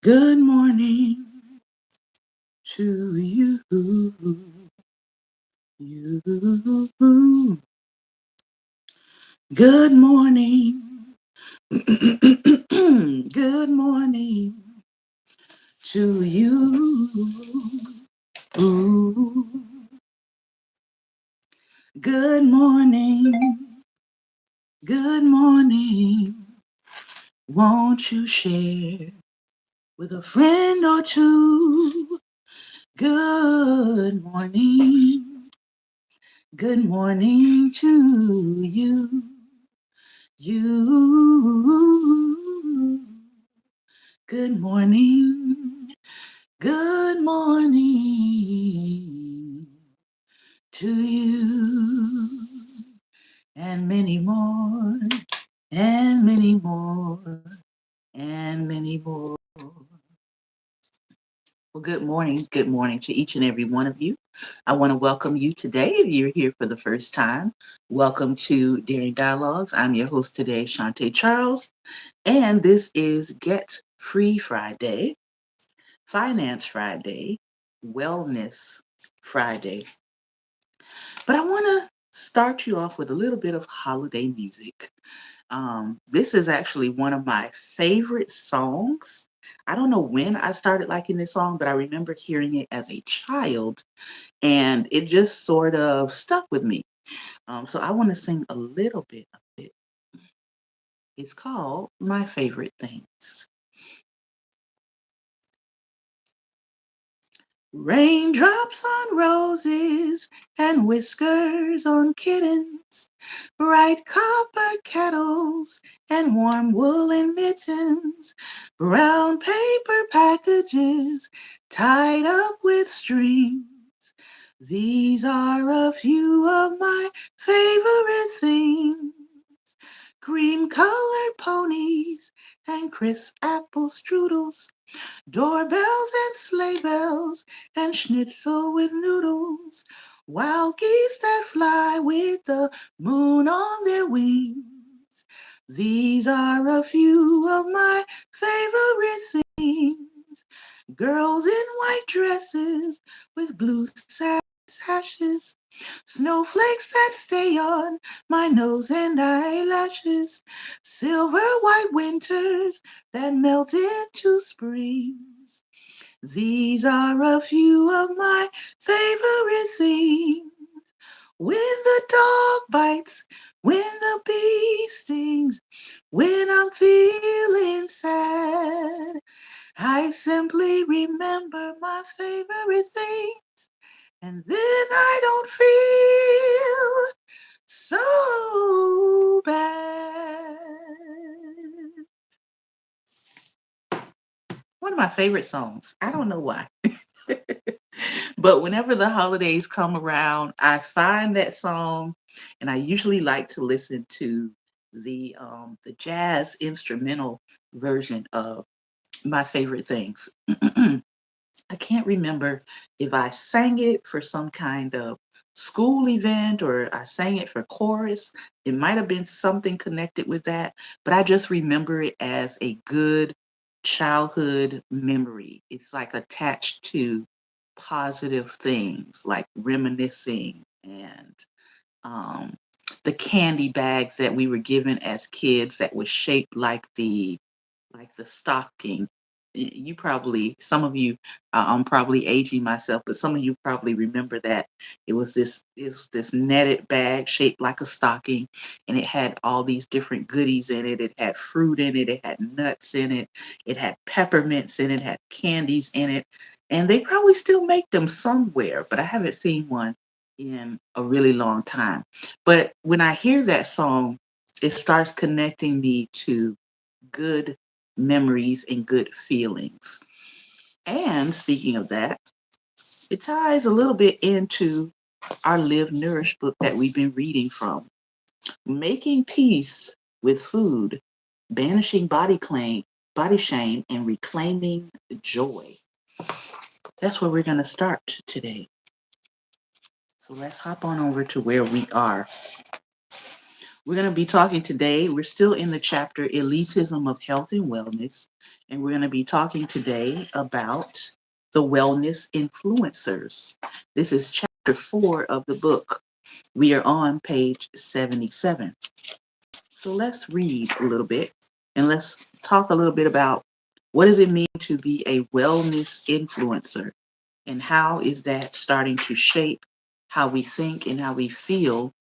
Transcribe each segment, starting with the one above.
Good morning to you. You. Good morning. Good morning to you. Good morning. Good morning. Won't you share with a friend or two? Good morning. Good morning to you. You. Good morning. Good morning to you. And many more, and many more, and many more. Well, good morning to each and every one of you. I want to welcome you today. If you're here for the first time, welcome to Daring Dialogues. I'm your host today, Shante Charles, and this is Get Free Friday, Finance Friday, Wellness Friday. But I want to start you off with a little bit of holiday music. This is actually one of my favorite songs. I don't know when I started liking this song, but I remember hearing it as a child and it just sort of stuck with me. So I want to sing a little bit of it. It's called My Favorite Things. Raindrops on roses and whiskers on kittens, bright copper kettles and warm woolen mittens, brown paper packages tied up with strings. These are a few of my favorite things. Cream-colored ponies and crisp apple strudels, doorbells and sleigh bells and schnitzel with noodles, wild geese that fly with the moon on their wings. These are a few of my favorite things. Girls in white dresses with blue sashes, snowflakes that stay on my nose and eyelashes, silver white winters that melt into springs. These are a few of my favorite things. When the dog bites, when the bee stings, when I'm feeling sad, I simply remember my favorite things, and then I don't feel so bad. One of my favorite songs. I don't know why. But whenever the holidays come around, I find that song and I usually like to listen to the jazz instrumental version of My Favorite Things. I can't remember if I sang it for some kind of school event or I sang it for chorus. It might have been something connected with that, but I just remember it as a good childhood memory. It's like attached to positive things like reminiscing and um, the candy bags that we were given as kids that was shaped like the stocking. You probably, some of you, I'm probably aging myself, but some of you probably remember that it was this netted bag shaped like a stocking, and it had all these different goodies in it. It had fruit in it, it had nuts in it, it had peppermints in it, had candies in it, and they probably still make them somewhere, but I haven't seen one in a really long time. But when I hear that song, it starts connecting me to good memories and good feelings. And speaking of that, it ties a little bit into our Live Nourish book that we've been reading from. Making Peace with Food, Banishing Body Shame, and Reclaiming Joy. That's where we're going to start today. So let's hop on over to where we are. We're going to be talking today. We're still in the chapter Elitism of Health and Wellness. And we're going to be talking today about the wellness influencers. This is chapter 4 of the book. We are on page 77. So let's read a little bit and let's talk a little bit about what does it mean to be a wellness influencer and how is that starting to shape how we think and how we feel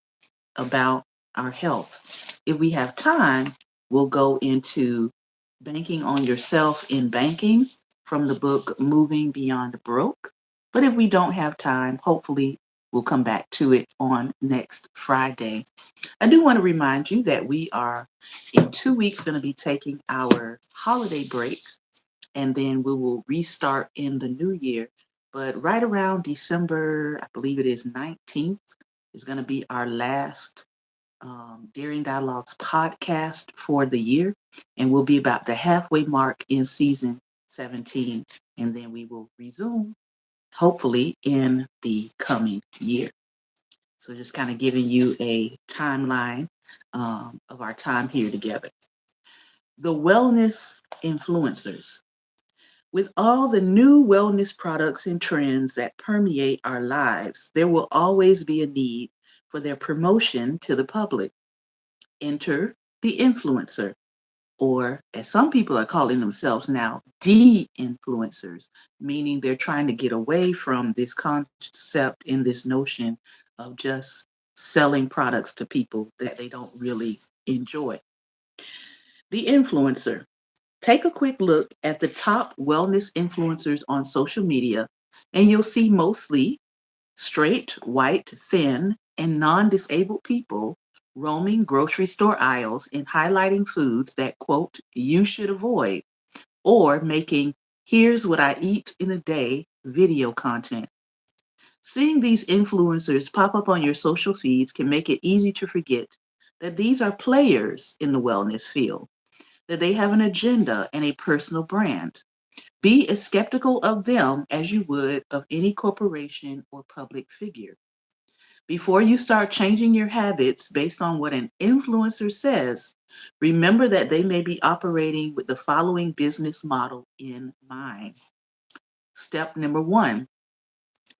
about our health. If we have time, we'll go into banking on yourself in banking from the book Moving Beyond Broke. But if we don't have time, hopefully we'll come back to it on next Friday. I do want to remind you that we are in 2 weeks going to be taking our holiday break and then we will restart in the new year. But right around December, I believe it is 19th, is going to be our last Daring Dialogues podcast for the year. And we'll be about the halfway mark in season 17. And then we will resume, hopefully, in the coming year. So just kind of giving you a timeline of our time here together. The wellness influencers. With all the new wellness products and trends that permeate our lives, there will always be a need for their promotion to the public. Enter the influencer, or as some people are calling themselves now, de-influencers, meaning they're trying to get away from this concept and this notion of just selling products to people that they don't really enjoy. The influencer. Take a quick look at the top wellness influencers on social media, and you'll see mostly straight, white, thin, and non disabled people roaming grocery store aisles and highlighting foods that, quote, you should avoid, or making here's what I eat in a day video content. Seeing these influencers pop up on your social feeds can make it easy to forget that these are players in the wellness field, that they have an agenda and a personal brand. Be as skeptical of them as you would of any corporation or public figure. Before you start changing your habits based on what an influencer says, remember that they may be operating with the following business model in mind. Step number 1,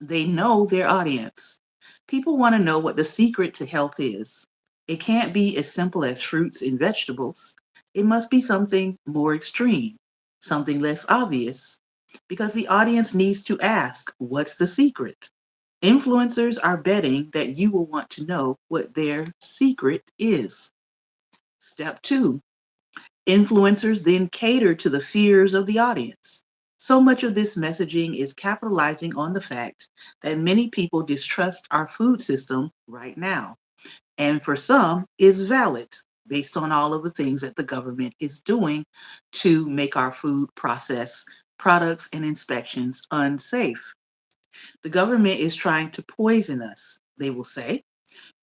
they know their audience. People want to know what the secret to health is. It can't be as simple as fruits and vegetables. It must be something more extreme, something less obvious, because the audience needs to ask, what's the secret? Influencers are betting that you will want to know what their secret is. Step 2, influencers then cater to the fears of the audience. So much of this messaging is capitalizing on the fact that many people distrust our food system right now. And for some, is valid based on all of the things that the government is doing to make our food process products and inspections unsafe. The government is trying to poison us, they will say,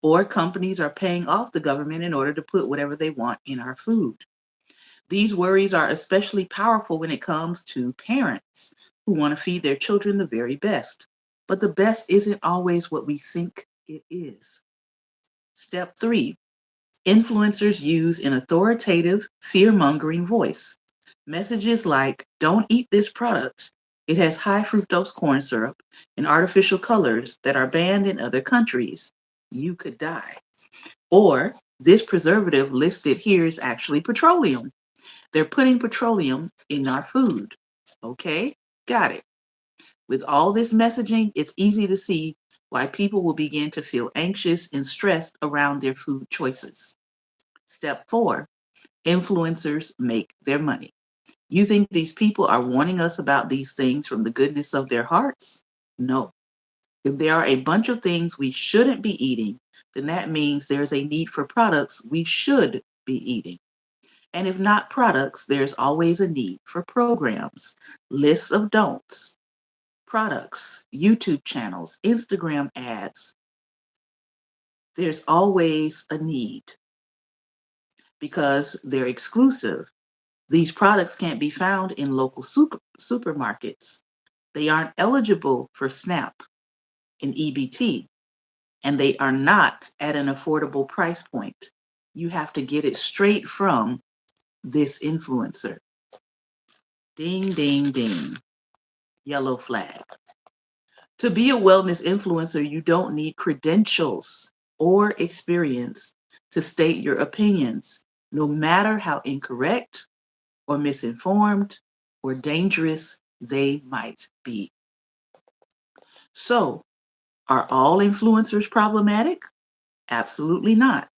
or companies are paying off the government in order to put whatever they want in our food. These worries are especially powerful when it comes to parents who want to feed their children the very best. But the best isn't always what we think it is. Step 3, influencers use an authoritative, fear mongering voice. Messages like, don't eat this product. It has high fructose corn syrup and artificial colors that are banned in other countries. You could die. Or, this preservative listed here is actually petroleum. They're putting petroleum in our food. Okay, got it. With all this messaging, it's easy to see why people will begin to feel anxious and stressed around their food choices. Step 4, influencers make their money. You think these people are warning us about these things from the goodness of their hearts? No. If there are a bunch of things we shouldn't be eating, then that means there's a need for products we should be eating. And if not products, there's always a need for programs, lists of don'ts, products, YouTube channels, Instagram ads. There's always a need because they're exclusive. These products can't be found in local supermarkets. They aren't eligible for SNAP and EBT, and they are not at an affordable price point. You have to get it straight from this influencer. Ding, ding, ding. Yellow flag. To be a wellness influencer, you don't need credentials or experience to state your opinions, no matter how incorrect or misinformed or dangerous they might be. So, are all influencers problematic? Absolutely not.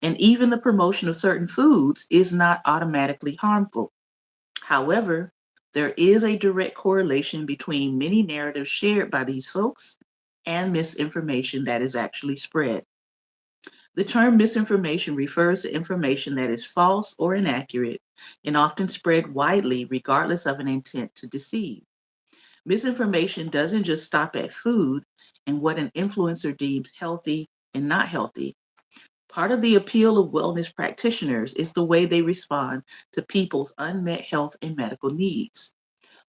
And even the promotion of certain foods is not automatically harmful. However, there is a direct correlation between many narratives shared by these folks and misinformation that is actually spread. The term misinformation refers to information that is false or inaccurate and often spread widely regardless of an intent to deceive. Misinformation doesn't just stop at food and what an influencer deems healthy and not healthy. Part of the appeal of wellness practitioners is the way they respond to people's unmet health and medical needs.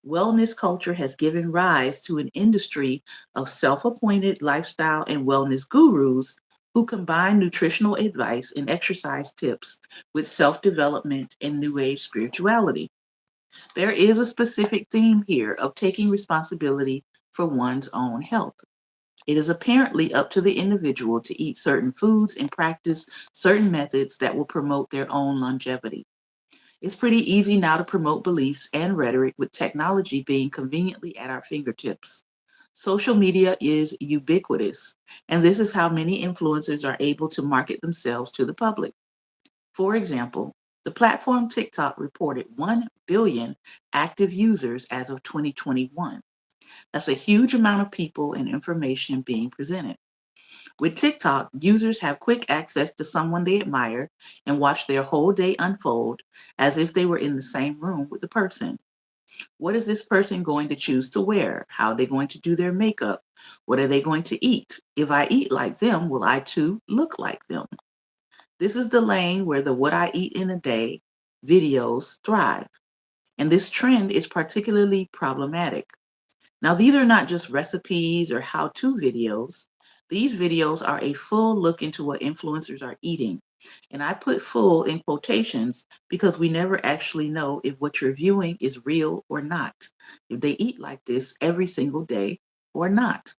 Wellness culture has given rise to an industry of self appointed lifestyle and wellness gurus who combine nutritional advice and exercise tips with self development and new age spirituality. There is a specific theme here of taking responsibility for one's own health. It is apparently up to the individual to eat certain foods and practice certain methods that will promote their own longevity. It's pretty easy now to promote beliefs and rhetoric with technology being conveniently at our fingertips. Social media is ubiquitous, and this is how many influencers are able to market themselves to the public. For example, the platform TikTok reported 1 billion active users as of 2021. That's a huge amount of people and information being presented. With TikTok, users have quick access to someone they admire and watch their whole day unfold as if they were in the same room with the person. What is this person going to choose to wear? How are they going to do their makeup? What are they going to eat? If I eat like them, will I too look like them? This is the lane where the what I eat in a day videos thrive. And this trend is particularly problematic. Now, these are not just recipes or how to videos. These videos are a full look into what influencers are eating. And I put full in quotations because we never actually know if what you're viewing is real or not, if they eat like this every single day or not.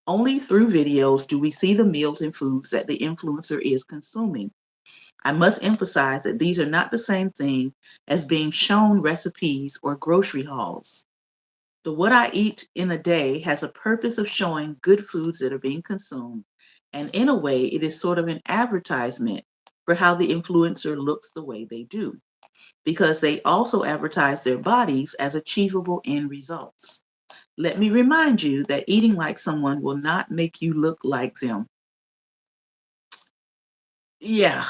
Only through videos do we see the meals and foods that the influencer is consuming. I must emphasize that these are not the same thing as being shown recipes or grocery hauls. The what I eat in a day has a purpose of showing good foods that are being consumed. And in a way, it is sort of an advertisement for how the influencer looks the way they do, because they also advertise their bodies as achievable end results. Let me remind you that eating like someone will not make you look like them. Yeah,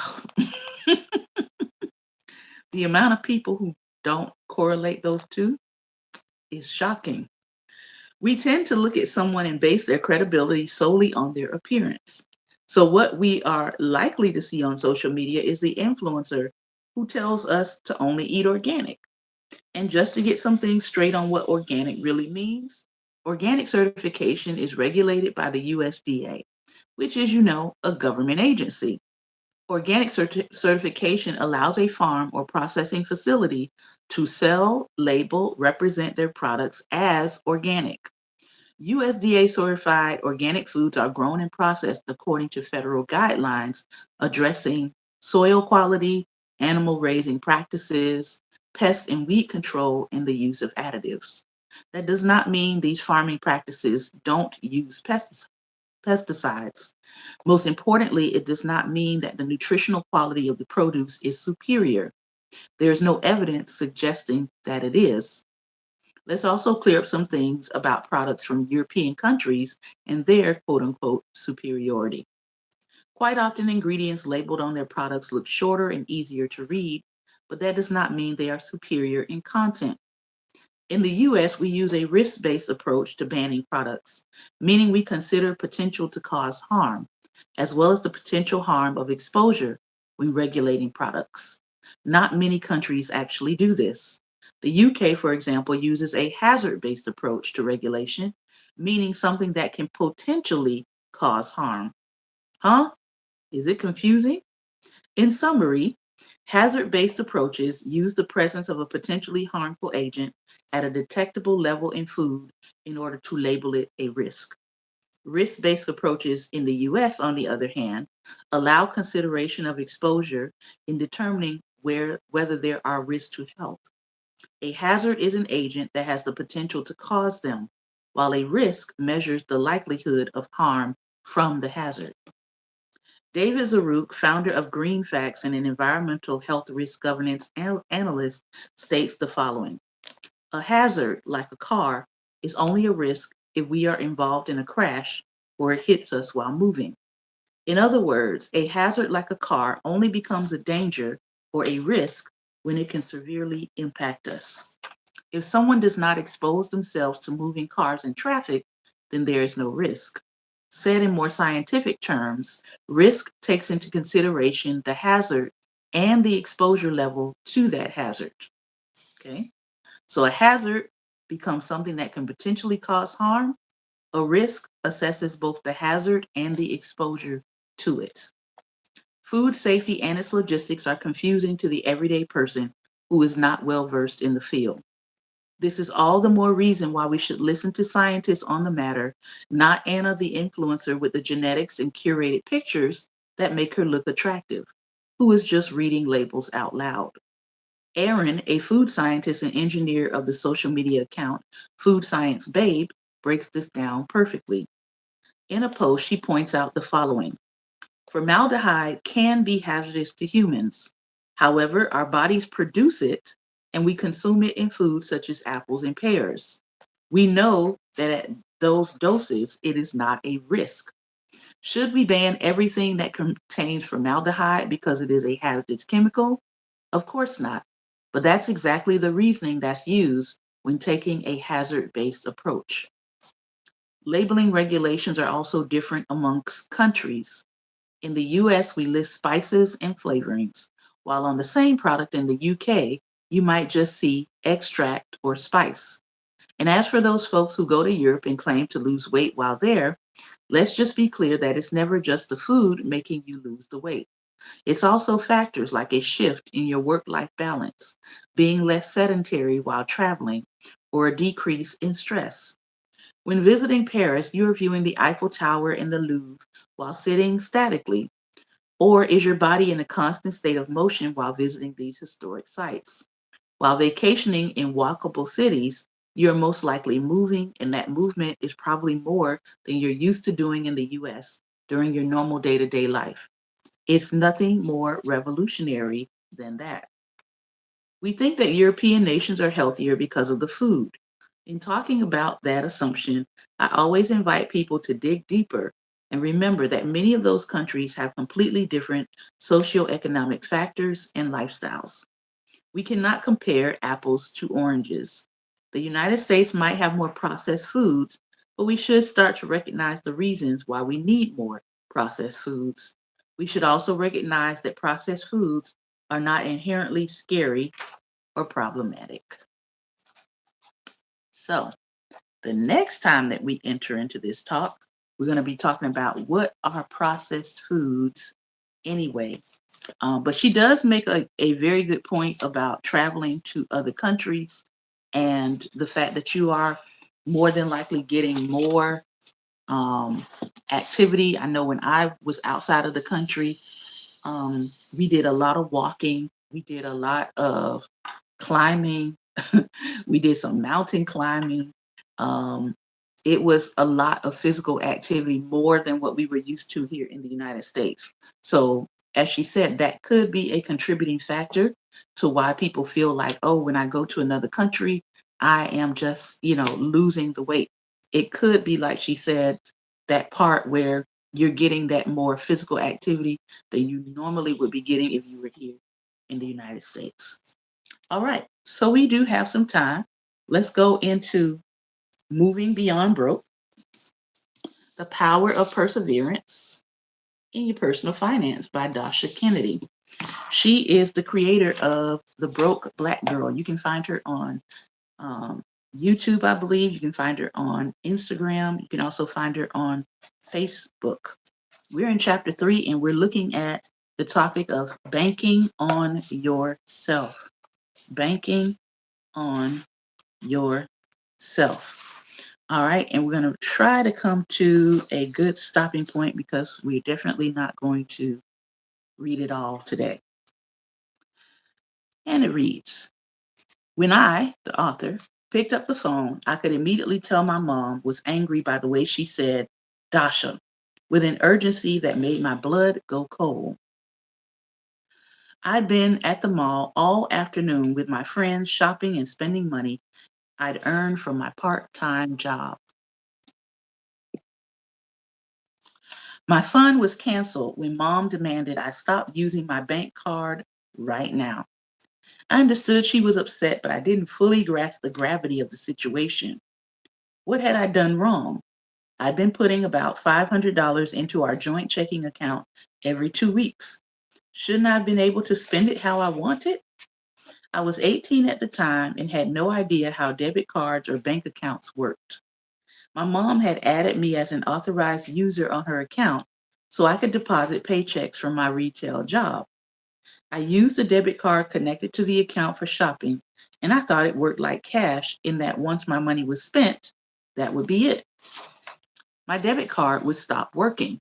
the amount of people who don't correlate those two is shocking. We tend to look at someone and base their credibility solely on their appearance. So, what we are likely to see on social media is the influencer who tells us to only eat organic. And just to get some things straight on what organic really means, organic certification is regulated by the USDA, which is, a government agency. Organic certification allows a farm or processing facility to sell, label, represent their products as organic. USDA certified organic foods are grown and processed according to federal guidelines addressing soil quality, animal raising practices, pest and weed control, and the use of additives. That does not mean these farming practices don't use pesticides. Most importantly, it does not mean that the nutritional quality of the produce is superior. There is no evidence suggesting that it is. Let's also clear up some things about products from European countries and their quote unquote superiority. Quite often, ingredients labeled on their products look shorter and easier to read, but that does not mean they are superior in content. In the US, we use a risk based approach to banning products, meaning we consider potential to cause harm, as well as the potential harm of exposure when regulating products. Not many countries actually do this. The UK, for example, uses a hazard based approach to regulation, meaning something that can potentially cause harm. Huh? Is it confusing? In summary, hazard-based approaches use the presence of a potentially harmful agent at a detectable level in food in order to label it a risk. Risk-based approaches in the US, on the other hand, allow consideration of exposure in determining whether there are risks to health. A hazard is an agent that has the potential to cause them, while a risk measures the likelihood of harm from the hazard. David Zaruk, founder of Green Facts and an environmental health risk governance analyst, states the following. A hazard, like a car, is only a risk if we are involved in a crash or it hits us while moving. In other words, a hazard like a car only becomes a danger or a risk when it can severely impact us. If someone does not expose themselves to moving cars in traffic, then there is no risk. Said in more scientific terms, risk takes into consideration the hazard and the exposure level to that hazard. Okay? So a hazard becomes something that can potentially cause harm. A risk assesses both the hazard and the exposure to it. Food safety and its logistics are confusing to the everyday person who is not well versed in the field. This is all the more reason why we should listen to scientists on the matter, not Anna the influencer with the genetics and curated pictures that make her look attractive, who is just reading labels out loud. Erin, a food scientist and engineer of the social media account Food Science Babe, breaks this down perfectly. In a post, she points out the following. Formaldehyde can be hazardous to humans. However, our bodies produce it and we consume it in foods such as apples and pears. We know that at those doses, it is not a risk. Should we ban everything that contains formaldehyde because it is a hazardous chemical? Of course not. But that's exactly the reasoning that's used when taking a hazard-based approach. Labeling regulations are also different amongst countries. In the US, we list spices and flavorings, while on the same product in the UK, you might just see extract or spice. And as for those folks who go to Europe and claim to lose weight while there, let's just be clear that it's never just the food making you lose the weight. It's also factors like a shift in your work-life balance, being less sedentary while traveling, or a decrease in stress. When visiting Paris, you are viewing the Eiffel Tower and the Louvre while sitting statically, or is your body in a constant state of motion while visiting these historic sites? While vacationing in walkable cities, you're most likely moving, and that movement is probably more than you're used to doing in the US during your normal day-to-day life. It's nothing more revolutionary than that. We think that European nations are healthier because of the food. In talking about that assumption, I always invite people to dig deeper and remember that many of those countries have completely different socioeconomic factors and lifestyles. We cannot compare apples to oranges. The United States might have more processed foods, but we should start to recognize the reasons why we need more processed foods. We should also recognize that processed foods are not inherently scary or problematic. So, the next time that we enter into this talk, we're going to be talking about what are processed foods anyway. But she does make a very good point about traveling to other countries and the fact that you are more than likely getting more activity. I know when I was outside of the country, we did a lot of walking. We did a lot of climbing. We did some mountain climbing. Um, it was a lot of physical activity, more than what we were used to here in the United States. So, as she said, that could be a contributing factor to why people feel like, oh, when I go to another country, I am just, losing the weight. It could be, like she said, that part where you're getting that more physical activity than you normally would be getting if you were here in the United States. All right, so we do have some time. Let's go into Moving Beyond Broke, The Power of Perseverance in Your Personal Finance by Dasha Kennedy. She is the creator of The Broke Black Girl. You can find her on um, YouTube, I believe. You can find her on Instagram. You can also find her on Facebook. We're in chapter 3 and we're looking at the topic of banking on yourself. Banking on yourself. All right, and we're going to try to come to a good stopping point because we're definitely not going to read it all today. And it reads, when I, the author, picked up the phone, I could immediately tell my mom was angry by the way she said, Dasha, with an urgency that made my blood go cold. I'd been at the mall all afternoon with my friends shopping and spending money I'd earned from my part-time job. My fun was canceled when mom demanded I stop using my bank card right now. I understood she was upset, but I didn't fully grasp the gravity of the situation. What had I done wrong? I'd been putting about $500 into our joint checking account every 2 weeks. Shouldn't I have been able to spend it how I wanted? I was 18 at the time and had no idea how debit cards or bank accounts worked. My mom had added me as an authorized user on her account so I could deposit paychecks from my retail job. I used the debit card connected to the account for shopping, and I thought it worked like cash in that once my money was spent, that would be it. My debit card would stop working.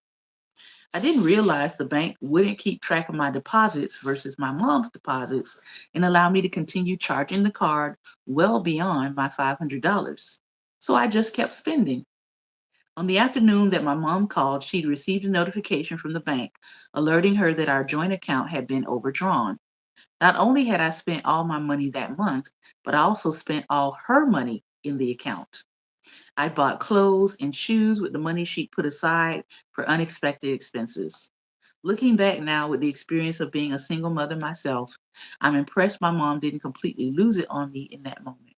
I didn't realize the bank wouldn't keep track of my deposits versus my mom's deposits and allow me to continue charging the card well beyond my $500. So I just kept spending. On the afternoon that my mom called, she'd received a notification from the bank alerting her that our joint account had been overdrawn. Not only had I spent all my money that month, but I also spent all her money in the account. I bought clothes and shoes with the money she'd put aside for unexpected expenses. Looking back now with the experience of being a single mother myself, I'm impressed my mom didn't completely lose it on me in that moment.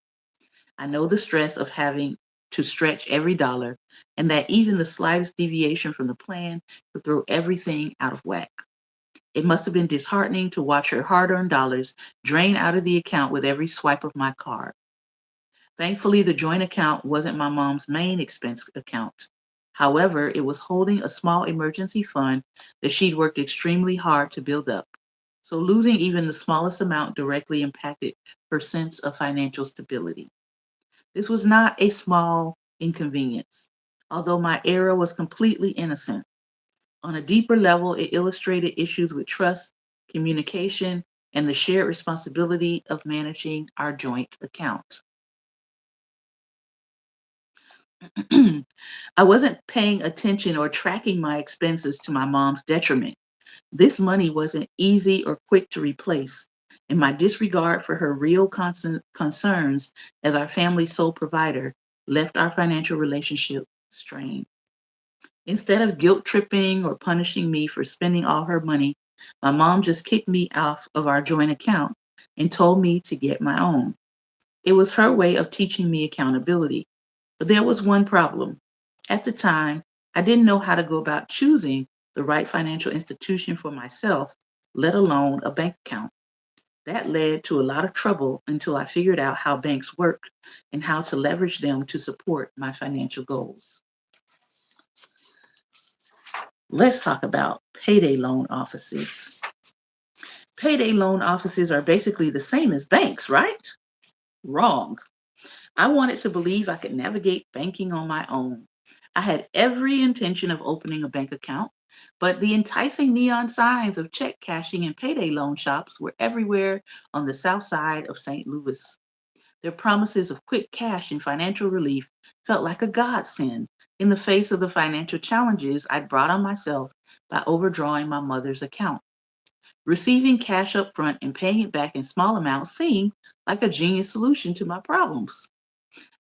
I know the stress of having to stretch every dollar and that even the slightest deviation from the plan could throw everything out of whack. It must have been disheartening to watch her hard-earned dollars drain out of the account with every swipe of my card. Thankfully, the joint account wasn't my mom's main expense account. However, it was holding a small emergency fund that she'd worked extremely hard to build up. So losing even the smallest amount directly impacted her sense of financial stability. This was not a small inconvenience, although my error was completely innocent. On a deeper level, it illustrated issues with trust, communication, and the shared responsibility of managing our joint account. I wasn't paying attention or tracking my expenses to my mom's detriment. This money wasn't easy or quick to replace, and my disregard for her real concerns as our family's sole provider left our financial relationship strained. Instead of guilt tripping or punishing me for spending all her money, my mom just kicked me off of our joint account and told me to get my own. It was her way of teaching me accountability. But there was one problem. At the time, I didn't know how to go about choosing the right financial institution for myself, let alone a bank account. That led to a lot of trouble until I figured out how banks work and how to leverage them to support my financial goals. Let's talk about payday loan offices. Payday loan offices are basically the same as banks, right? Wrong. I wanted to believe I could navigate banking on my own. I had every intention of opening a bank account, but the enticing neon signs of check cashing and payday loan shops were everywhere on the south side of St. Louis. Their promises of quick cash and financial relief felt like a godsend in the face of the financial challenges I'd brought on myself by overdrawing my mother's account. Receiving cash up front and paying it back in small amounts seemed like a genius solution to my problems.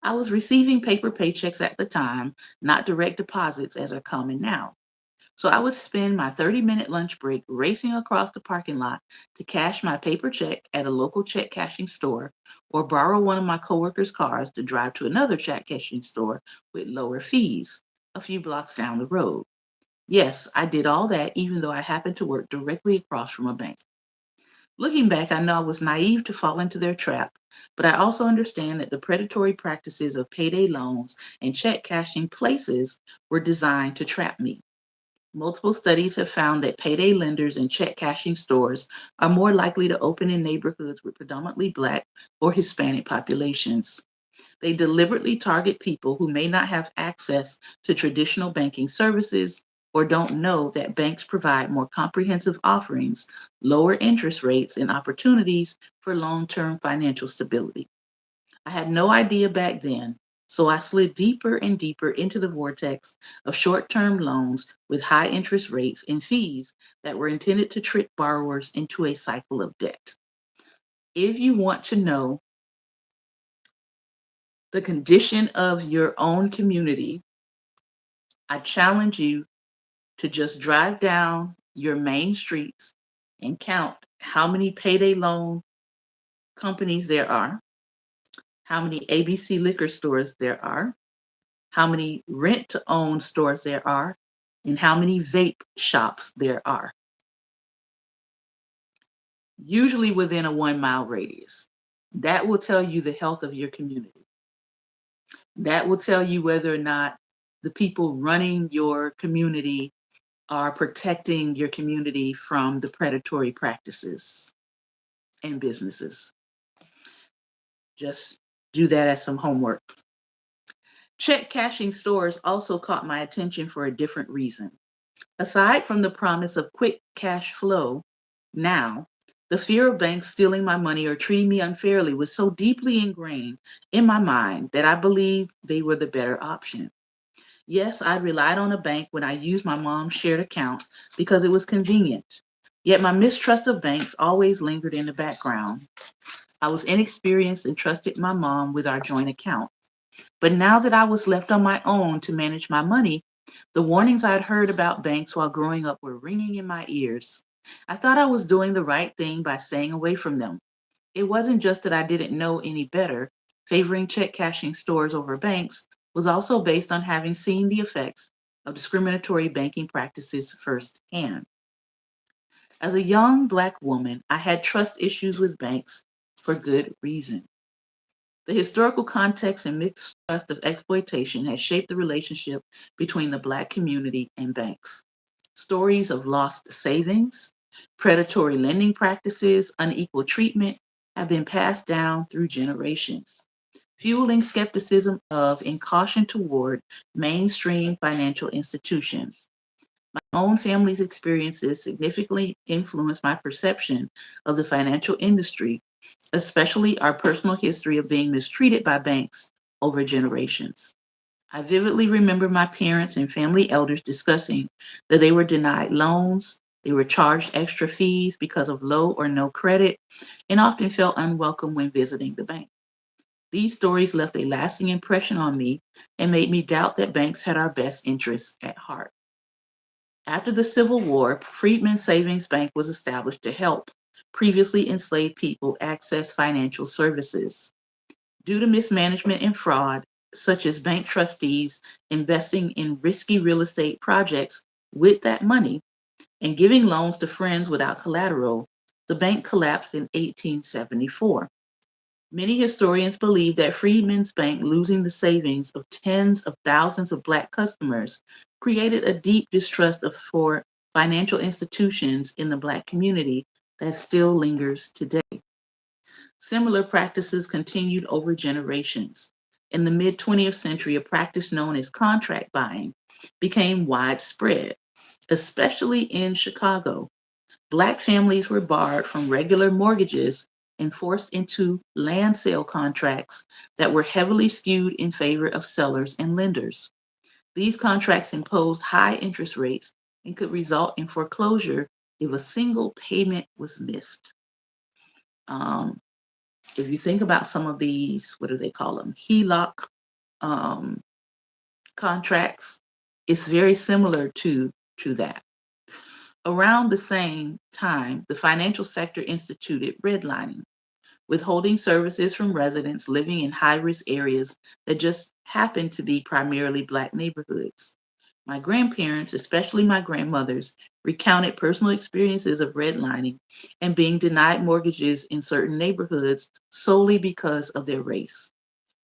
I was receiving paper paychecks at the time, not direct deposits as are common now. So I would spend my 30-minute lunch break racing across the parking lot to cash my paper check at a local check cashing store or borrow one of my coworkers' cars to drive to another check cashing store with lower fees a few blocks down the road. Yes, I did all that even though I happened to work directly across from a bank. Looking back, I know I was naive to fall into their trap, but I also understand that the predatory practices of payday loans and check cashing places were designed to trap me. Multiple studies have found that payday lenders and check cashing stores are more likely to open in neighborhoods with predominantly Black or Hispanic populations. They deliberately target people who may not have access to traditional banking services or don't know that banks provide more comprehensive offerings, lower interest rates, and opportunities for long term financial stability. I had no idea back then, so I slid deeper and deeper into the vortex of short term loans with high interest rates and fees that were intended to trick borrowers into a cycle of debt. If you want to know the condition of your own community, I challenge you to just drive down your main streets and count how many payday loan companies there are, how many ABC liquor stores there are, how many rent to own stores there are, and how many vape shops there are, usually within a 1 mile radius. That will tell you the health of your community. That will tell you whether or not the people running your community are protecting your community from the predatory practices and businesses. Just do that as some homework. Check cashing stores also caught my attention for a different reason. Aside from the promise of quick cash flow, now, the fear of banks stealing my money or treating me unfairly was so deeply ingrained in my mind that I believed they were the better option. Yes, I relied on a bank when I used my mom's shared account because it was convenient. Yet my mistrust of banks always lingered in the background. I was inexperienced and trusted my mom with our joint account. But now that I was left on my own to manage my money, the warnings I'd heard about banks while growing up were ringing in my ears. I thought I was doing the right thing by staying away from them. It wasn't just that I didn't know any better. Favoring check cashing stores over banks was also based on having seen the effects of discriminatory banking practices firsthand. As a young Black woman, I had trust issues with banks for good reason. The historical context and mistrust of exploitation has shaped the relationship between the Black community and banks. Stories of lost savings, predatory lending practices, unequal treatment have been passed down through generations, fueling skepticism of and caution toward mainstream financial institutions. My own family's experiences significantly influenced my perception of the financial industry, especially our personal history of being mistreated by banks over generations. I vividly remember my parents and family elders discussing that they were denied loans, they were charged extra fees because of low or no credit, and often felt unwelcome when visiting the bank. These stories left a lasting impression on me and made me doubt that banks had our best interests at heart. After the Civil War, Freedmen's Savings Bank was established to help previously enslaved people access financial services. Due to mismanagement and fraud, such as bank trustees investing in risky real estate projects with that money and giving loans to friends without collateral, the bank collapsed in 1874. Many historians believe that Freedmen's Bank losing the savings of tens of thousands of Black customers created a deep distrust for financial institutions in the Black community that still lingers today. Similar practices continued over generations. In the mid 20th century, a practice known as contract buying became widespread, especially in Chicago. Black families were barred from regular mortgages and forced into land sale contracts that were heavily skewed in favor of sellers and lenders. These contracts imposed high interest rates and could result in foreclosure if a single payment was missed. Um, if you think about some of these, what do they call them? HELOC um, contracts, it's very similar to that. Around the same time, the financial sector instituted redlining, withholding services from residents living in high risk areas that just happened to be primarily Black neighborhoods. My grandparents, especially my grandmothers, recounted personal experiences of redlining and being denied mortgages in certain neighborhoods solely because of their race.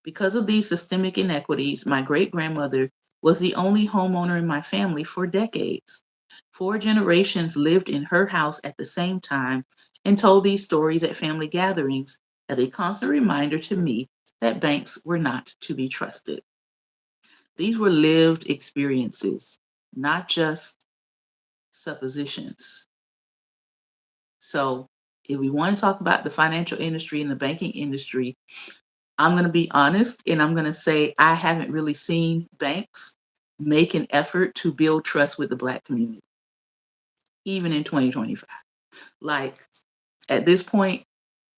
Because of these systemic inequities, my great grandmother was the only homeowner in my family for decades. 4 generations lived in her house at the same time and told these stories at family gatherings as a constant reminder to me that banks were not to be trusted. These were lived experiences, not just suppositions. So, if we want to talk about the financial industry and the banking industry, I'm going to be honest and I'm going to say I haven't really seen banks make an effort to build trust with the Black community, even in 2025. Like at this point,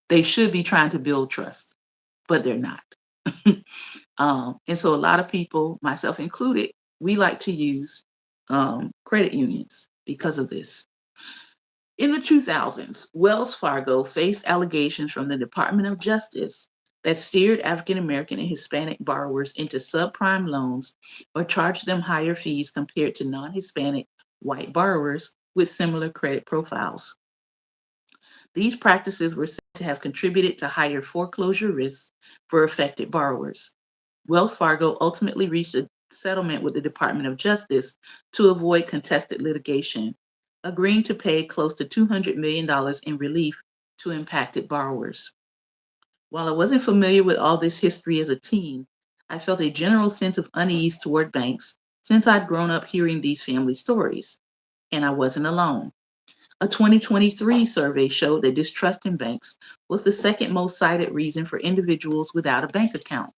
they should be trying to build trust, but they're not. And so a lot of people, myself included, we like to use credit unions because of this. In the 2000s, Wells Fargo faced allegations from the Department of Justice that steered African American and Hispanic borrowers into subprime loans or charged them higher fees compared to non Hispanic white borrowers with similar credit profiles. These practices were said to have contributed to higher foreclosure risks for affected borrowers. Wells Fargo ultimately reached a settlement with the Department of Justice to avoid contested litigation, agreeing to pay close to $200 million in relief to impacted borrowers. While I wasn't familiar with all this history as a teen, I felt a general sense of unease toward banks since I'd grown up hearing these family stories. And I wasn't alone. A 2023 survey showed that distrust in banks was the second most cited reason for individuals without a bank account,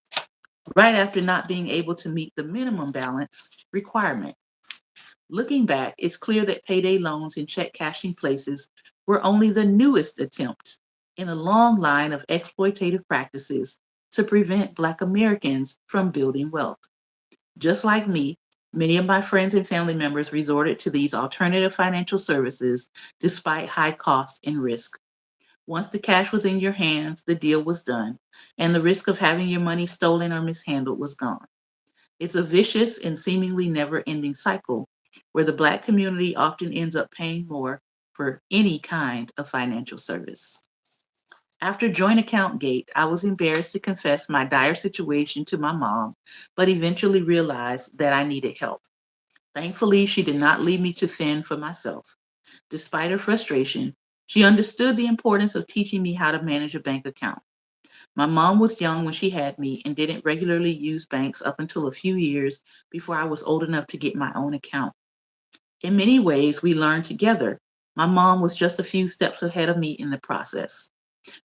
right after not being able to meet the minimum balance requirement. Looking back, it's clear that payday loans and check cashing places were only the newest attempt in a long line of exploitative practices to prevent Black Americans from building wealth. Just like me, many of my friends and family members resorted to these alternative financial services despite high costs and risk. Once the cash was in your hands, the deal was done, and the risk of having your money stolen or mishandled was gone. It's a vicious and seemingly never ending cycle where the Black community often ends up paying more for any kind of financial service. After Joint Account Gate, I was embarrassed to confess my dire situation to my mom, but eventually realized that I needed help. Thankfully, she did not leave me to fend for myself. Despite her frustration, she understood the importance of teaching me how to manage a bank account. My mom was young when she had me and didn't regularly use banks up until a few years before I was old enough to get my own account. In many ways, we learned together. My mom was just a few steps ahead of me in the process.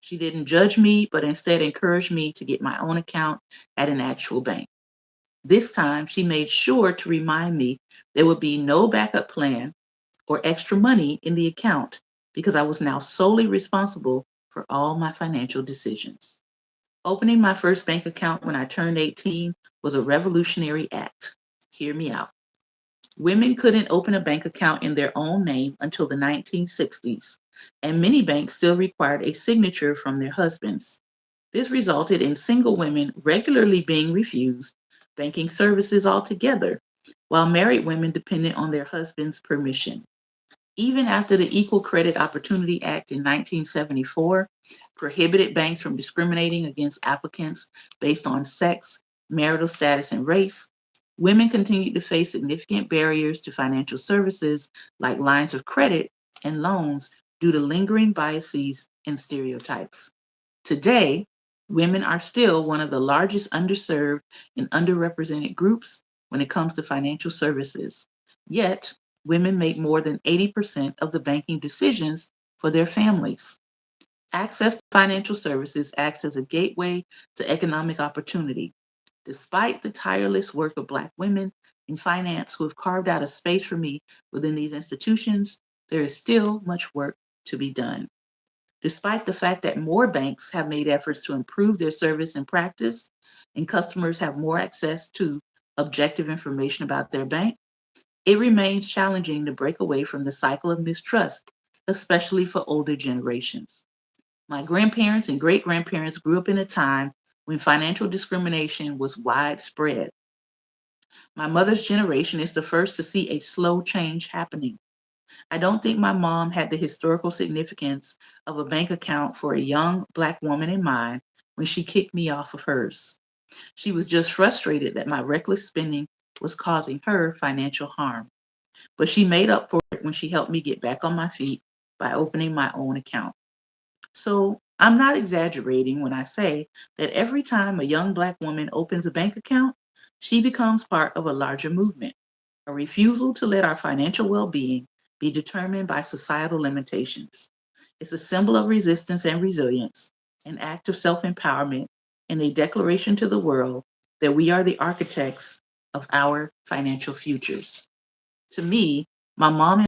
She didn't judge me, but instead encouraged me to get my own account at an actual bank. This time, she made sure to remind me there would be no backup plan or extra money in the account because I was now solely responsible for all my financial decisions. Opening my first bank account when I turned 18 was a revolutionary act. Hear me out. Women couldn't open a bank account in their own name until the 1960s, and many banks still required a signature from their husbands. This resulted in single women regularly being refused banking services altogether, while married women depended on their husband's permission. Even after the Equal Credit Opportunity Act in 1974 prohibited banks from discriminating against applicants based on sex, marital status, and race, women continued to face significant barriers to financial services like lines of credit and loans due to lingering biases and stereotypes. Today, women are still one of the largest underserved and underrepresented groups when it comes to financial services. Yet, women make more than 80% of the banking decisions for their families. Access to financial services acts as a gateway to economic opportunity. Despite the tireless work of Black women in finance who have carved out a space for me within these institutions, there is still much work to be done. Despite the fact that more banks have made efforts to improve their service and practice, and customers have more access to objective information about their bank, it remains challenging to break away from the cycle of mistrust, especially for older generations. My grandparents and great grandparents grew up in a time when financial discrimination was widespread. My mother's generation is the first to see a slow change happening. I don't think my mom had the historical significance of a bank account for a young Black woman in mind when she kicked me off of hers. She was just frustrated that my reckless spending was causing her financial harm. but she made up for it when she helped me get back on my feet by opening my own account. So I'm not exaggerating when I say that every time a young Black woman opens a bank account, she becomes part of a larger movement, a refusal to let our financial well being be determined by societal limitations. It's a symbol of resistance and resilience, an act of self empowerment, and a declaration to the world that we are the architects of our financial futures. To me, my mom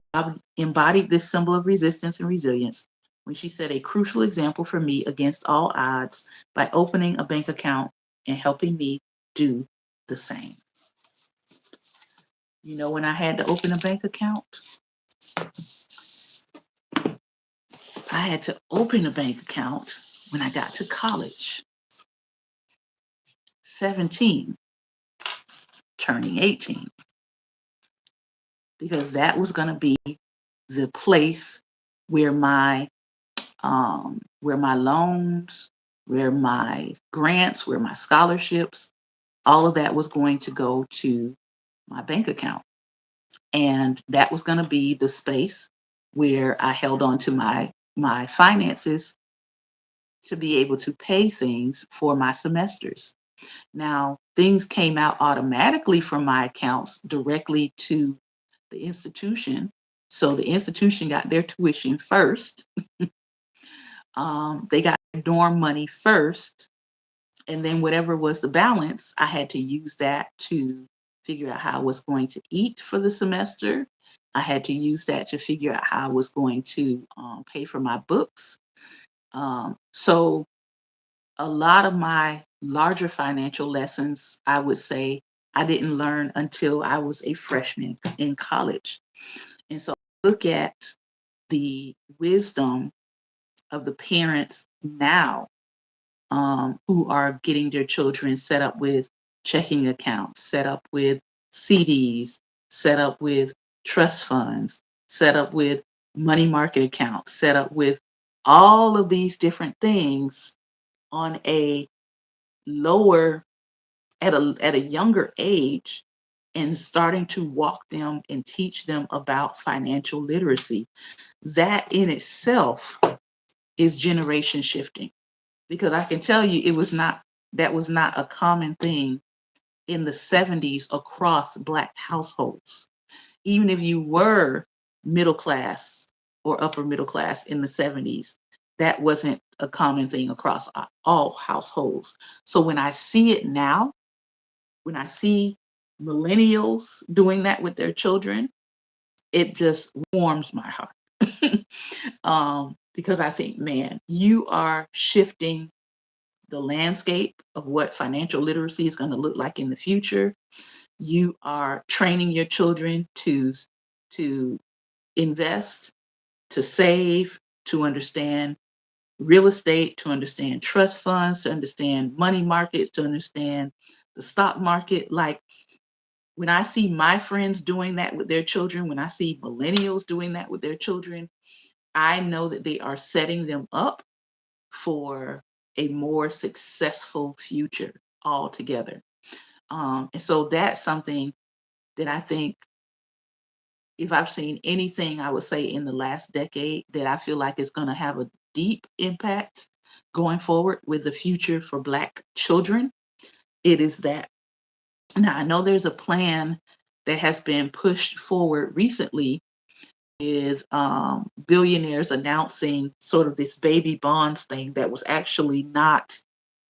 embodied this symbol of resistance and resilience when she set a crucial example for me against all odds by opening a bank account and helping me do the same. You know, when I had to open a bank account, I had to open a bank account when I got to college, 17, turning 18, because that was going to be the place where my loans, where my grants, where my scholarships, all of that was going to go to my bank account. And that was going to be the space where I held on to my finances to be able to pay things for my semesters. Now, things came out automatically from my accounts directly to the institution. So the institution got their tuition first. They got their dorm money first. And then whatever was the balance, I had to use that to figure out how I was going to eat for the semester. I had to use that to figure out how I was going to pay for my books. So a lot of my larger financial lessons, I would say, I didn't learn until I was a freshman in college. And so I look at the wisdom of the parents now who are getting their children set up with checking accounts, set up with CDs, set up with trust funds, set up with money market accounts, set up with all of these different things on a lower at a younger age, and starting to walk them and teach them about financial literacy. That in itself is generation shifting, because I can tell you that was not a common thing in the 70s across Black households. Even if you were middle class or upper middle class in the 70s, that wasn't a common thing across all households. So when I see it now, when I see millennials doing that with their children, it just warms my heart. Because I think, man, you are shifting the landscape of what financial literacy is going to look like in the future. You are training your children to invest, to save, to understand real estate, to understand trust funds, to understand money markets, to understand the stock market. Like, when I see my friends doing that with their children, when I see millennials doing that with their children, I know that they are setting them up for a more successful future altogether. And so that's something that I think, if I've seen anything, I would say in the last decade that I feel like is going to have a deep impact going forward with the future for Black children, it is that. Now, I know there's a plan that has been pushed forward recently with billionaires announcing sort of this baby bonds thing that was actually not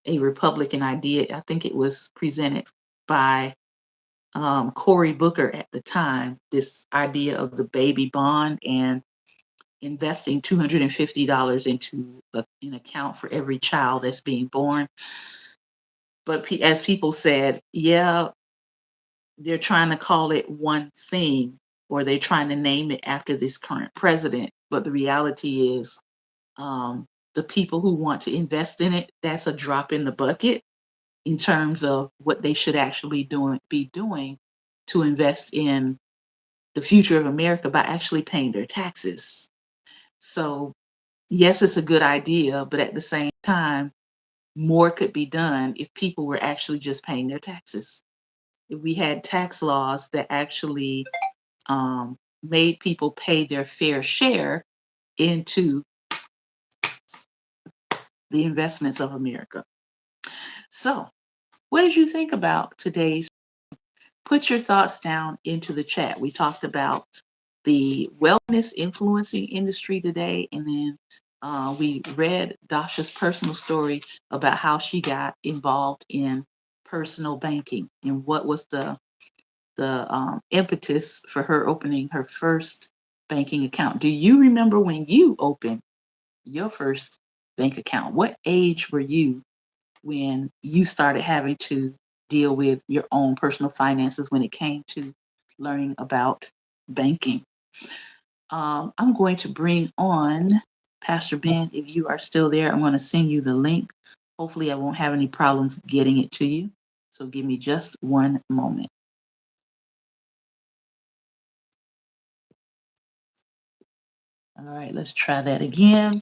a Republican idea. I think it was presented by Cory Booker at the time, this idea of the baby bond and investing $250 into an account for every child that's being born. But as people said, yeah, they're trying to call it one thing, or they're trying to name it after this current president. But the reality is, the people who want to invest in it, that's a drop in the bucket in terms of what they should actually be doing to invest in the future of America by actually paying their taxes. So yes, it's a good idea, but at the same time, more could be done if people were actually just paying their taxes. If we had tax laws that actually made people pay their fair share into the investments of America. So, what did you think about today's? Put your thoughts down into the chat. We talked about the wellness influencing industry today, and then we read Dasha's personal story about how she got involved in personal banking and what was the impetus for her opening her first banking account. Do you remember when you opened your first bank account? What age were you when you started having to deal with your own personal finances when it came to learning about banking? I'm going to bring on Pastor Ben. If you are still there, I'm going to send you the link. Hopefully, I won't have any problems getting it to you. So give me just one moment. All right, let's try that again.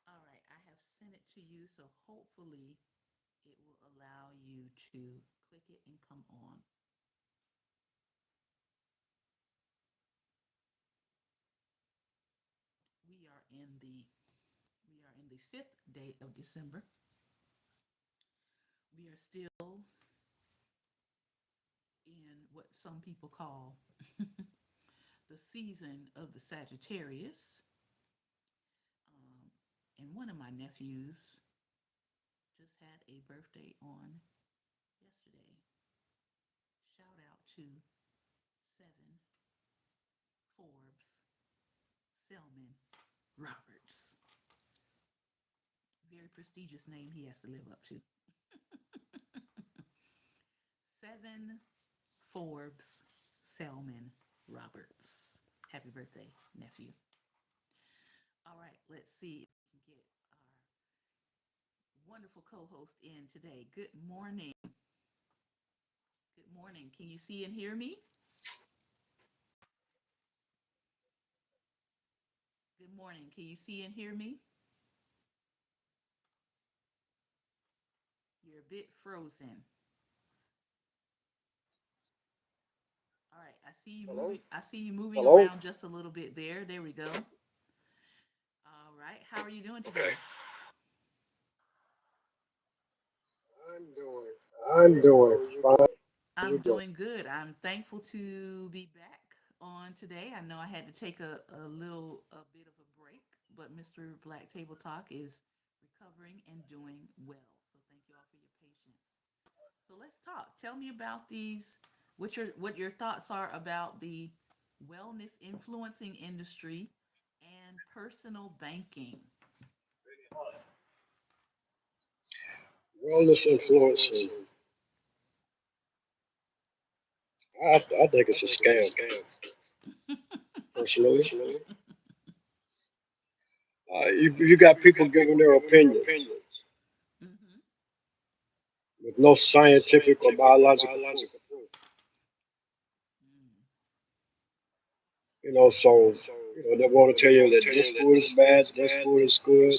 All right, I have sent it to you, so hopefully it will allow you to click it and come on. We are in the we are in the fifth day of December. We are still in what some people call the season of the Sagittarius. Um, and one of my nephews just had a birthday on yesterday. Shout out to 7 Forbes Selman Roberts. Very prestigious name he has to live up to. 7 Forbes Selman Roberts. Happy birthday, nephew. All right, let's see if we can get our wonderful co-host in today. Good morning. Good morning. Can you see and hear me? Good morning. Can you see and hear me? You're a bit frozen. All right, I see you moving. I see you moving around just a little bit there. There we go. All right. How are you doing today? I'm doing fine. I'm doing good. I'm thankful to be back on today. I know I had to take a bit of a break, but Mr. Black Table Talk is recovering and doing well. So thank you all for your patience. So let's talk. Tell me about these. What your thoughts are about the wellness influencing industry and personal banking. Wellness influencing. I think it's a scam, personally. You got people giving their opinions Mm-hmm. with no scientific or biological proof. So they want to tell you that this food is bad, this food is good,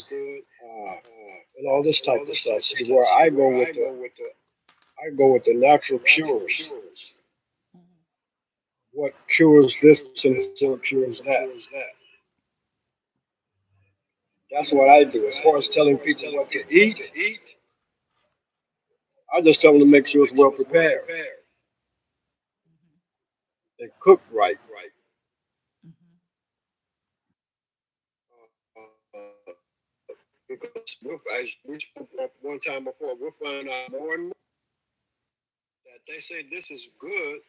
and all this type of stuff. See, where I go with the natural cures. Mm-hmm. What cures this and what cures that? That's what I do. As far as telling people what to eat, I just tell them to make sure it's well prepared Mm-hmm. and cooked right. Mm-hmm. Because as we spoke one time before, we're finding out more and more that they say this is good,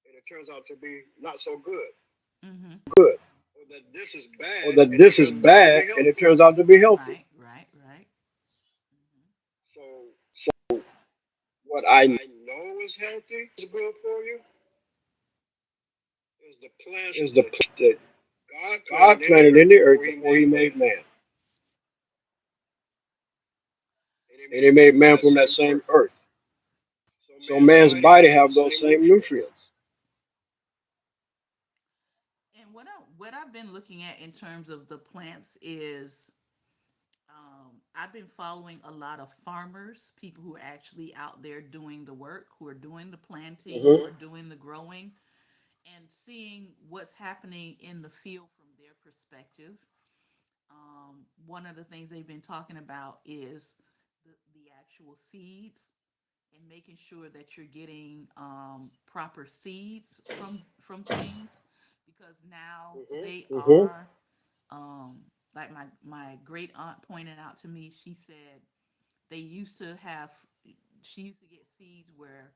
and it turns out to be not so good. Mm-hmm. Or that this is bad, and it turns out to be healthy. Right, right, right. Mm-hmm. So what I know is healthy, is good for you, is the plant that God planted in the earth before He made man, and He made man from that same earth. So man's body have those same nutrients. And what I've been looking at in terms of the plants is I've been following a lot of farmers, people who are actually out there doing the work, who are doing the planting Mm-hmm. or doing the growing, and seeing what's happening in the field from their perspective. One of the things they've been talking about is the actual seeds and making sure that you're getting proper seeds from things because now they Mm-hmm. are um, like my great aunt pointed out to me. She said they used to have she used to get seeds where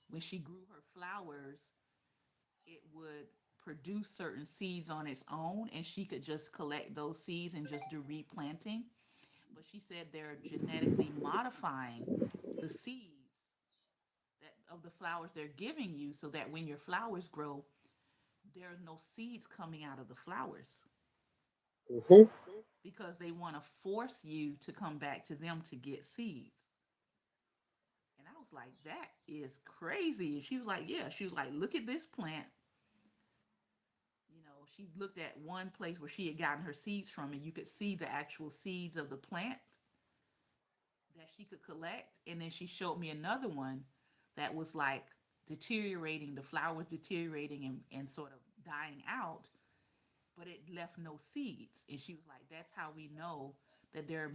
when she grew her flowers it would produce certain seeds on its own and she could just collect those seeds and just do replanting. But she said they're genetically modifying the seeds that of the flowers they're giving you so that when your flowers grow, there are no seeds coming out of the flowers Mm-hmm. because they want to force you to come back to them to get seeds. And I was like, that is crazy. And she was like, yeah. She was like, look at this plant. She looked at one place where she had gotten her seeds from, and you could see the actual seeds of the plant that she could collect. And then she showed me another one that was like deteriorating, the flower was deteriorating and sort of dying out, but it left no seeds. And she was like, that's how we know that they're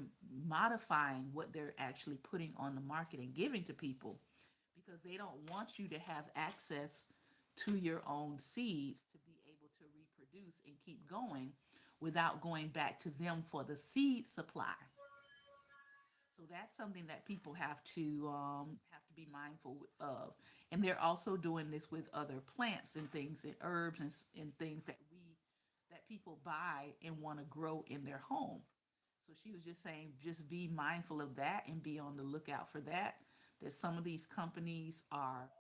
modifying what they're actually putting on the market and giving to people because they don't want you to have access to your own seeds to be able to reproduce and keep going without going back to them for the seed supply. So that's something that people have to be mindful of, and they're also doing this with other plants and things and herbs and things that people buy and want to grow in their home. So she was just saying, just be mindful of that and be on the lookout for that. That some of these companies are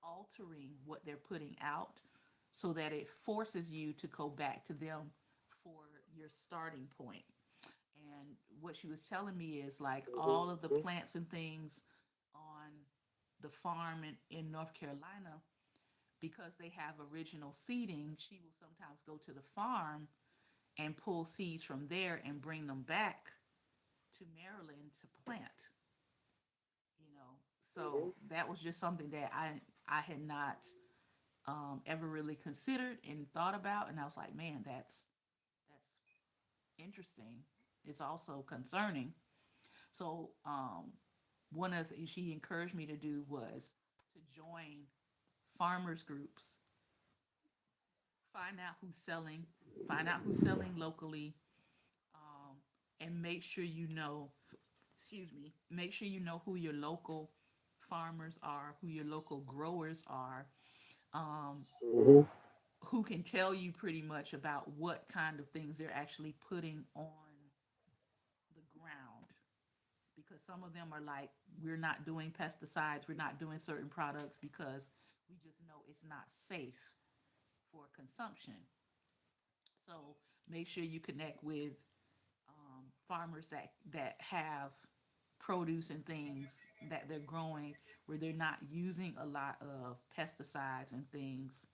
altering what they're putting out so that it forces you to go back to them for your starting point. And what she was telling me is like all of the plants and things on the farm in North Carolina, because they have original seeding, she will sometimes go to the farm and pull seeds from there and bring them back to Maryland to plant, you know. So that was just something that I had not ever really considered and thought about, and I was like, man, that's interesting. It's also concerning. So one of the things she encouraged me to do was to join farmers groups, find out who's selling, find out who's selling locally, um, and make sure you know, excuse me, make sure you know who your local farmers are, who your local growers are, um, Mm-hmm. who can tell you pretty much about what kind of things they're actually putting on the ground. Because some of them are like, we're not doing pesticides, we're not doing certain products because we just know it's not safe for consumption. So make sure you connect with farmers that have produce and things that they're growing where they're not using a lot of pesticides and things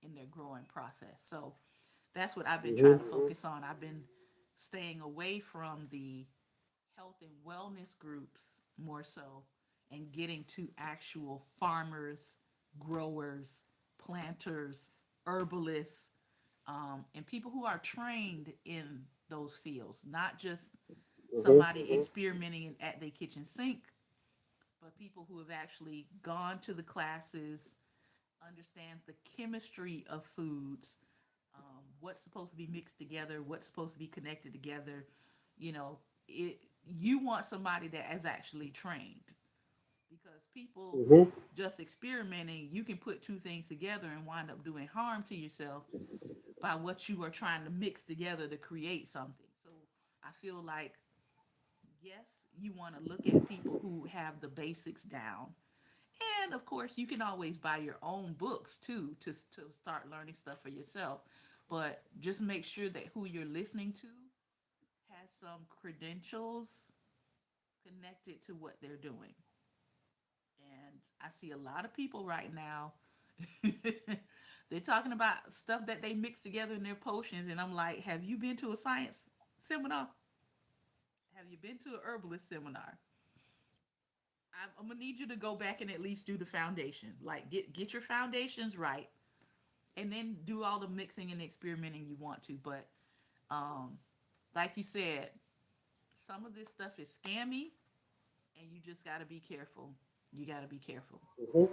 in their growing process. So that's what I've been trying to focus on. I've been staying away from the health and wellness groups more so and getting to actual farmers, growers, planters, herbalists, and people who are trained in those fields, not just Mm-hmm. somebody experimenting at their kitchen sink, but people who have actually gone to the classes, understand the chemistry of foods, what's supposed to be mixed together, what's supposed to be connected together. You know, you want somebody that is actually trained because people Mm-hmm. just experimenting, you can put two things together and wind up doing harm to yourself by what you are trying to mix together to create something. So I feel like, yes, you want to look at people who have the basics down. And of course, you can always buy your own books too to start learning stuff for yourself. But just make sure that who you're listening to has some credentials connected to what they're doing. And I see a lot of people right now They're talking about stuff that they mix together in their potions, and I'm like, have you been to a science seminar? Have you been to a herbalist seminar? I'm gonna need you to go back and at least do the foundation. Like get your foundations right, and then do all the mixing and experimenting you want to. But um, like you said, some of this stuff is scammy, and you just got to be careful. You got to be careful. Hmm.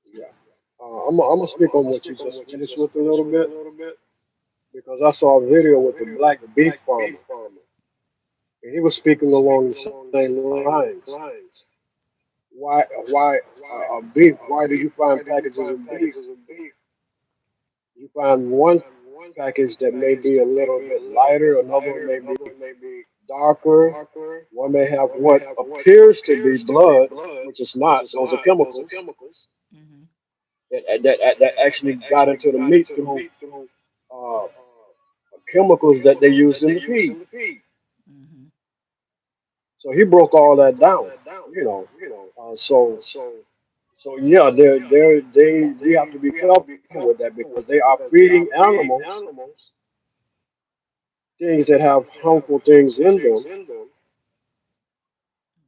Yeah. I'm gonna speak on what you Speak on just what you finished just with a finished little with a bit little bit because I saw a because I video saw a with the video with black the beef black beef farmer, farmer. and he was He speaking was along the speaking same along the lines. same lines. Why, why Why beef? Why do beef? you Why find do you packages find of beef? packages of beef? You find You one find one package that may package be a that may little be a bit little bit lighter, another one lighter, may be another one may be darker. darker. One may have One may what have what appears to be appears to be blood, blood, which is which not. is Those are not. Those are chemicals chemicals Mm-hmm. that actually that got actually into the got meat into the through meat through uh, chemicals that they chemicals use that in they the use feed. in the feed. Mm-hmm. So he broke He all broke that all down, that down. you know. You know, Uh, so so so yeah, yeah, we have to be we have to careful be with that because careful they with are that because feeding they are feeding animals animals things that have things that have harmful things harmful in things them, in them,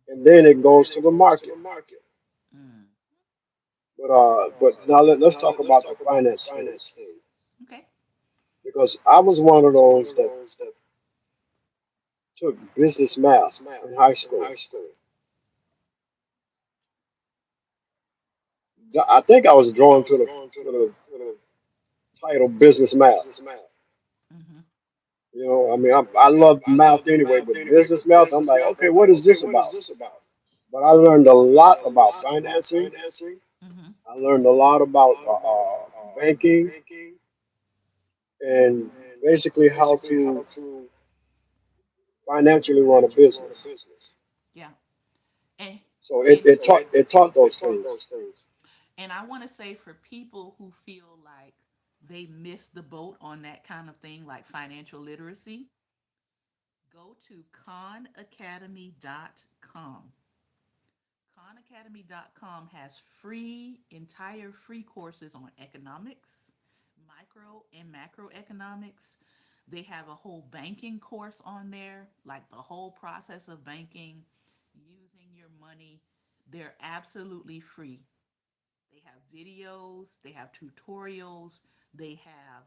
and then it and goes then to it the goes to the market. market. Mm. But now let's Now talk let's about the talk about the finance thing finance thing Okay. because I was because I one of was one those of that those that took business took math business math in high in school. high school. I think I I was think I drawn was to drawn the to the title business math. business math. Mm-hmm. You know, I mean, You know, I love I love math anyway, math but anyway, but business math, I'm business like, math, okay, I'm what like, is okay, this what is about? this about? But I learned a But I lot learned a about lot about financing. financing, Mm-hmm. I learned a lot a about lot about banking banking, and and basically how basically to how to financially run a financially run a business. business. Yeah. And So and So it taught it those taught things. those things. I want to say for people who feel like they missed the boat on that kind of thing, like financial literacy, go to khanacademy.com. Khanacademy.com has entire free courses on economics, micro and macroeconomics. They have a whole banking course on there, like the whole process of banking, using your money. They're absolutely free. They have videos, they have tutorials, they have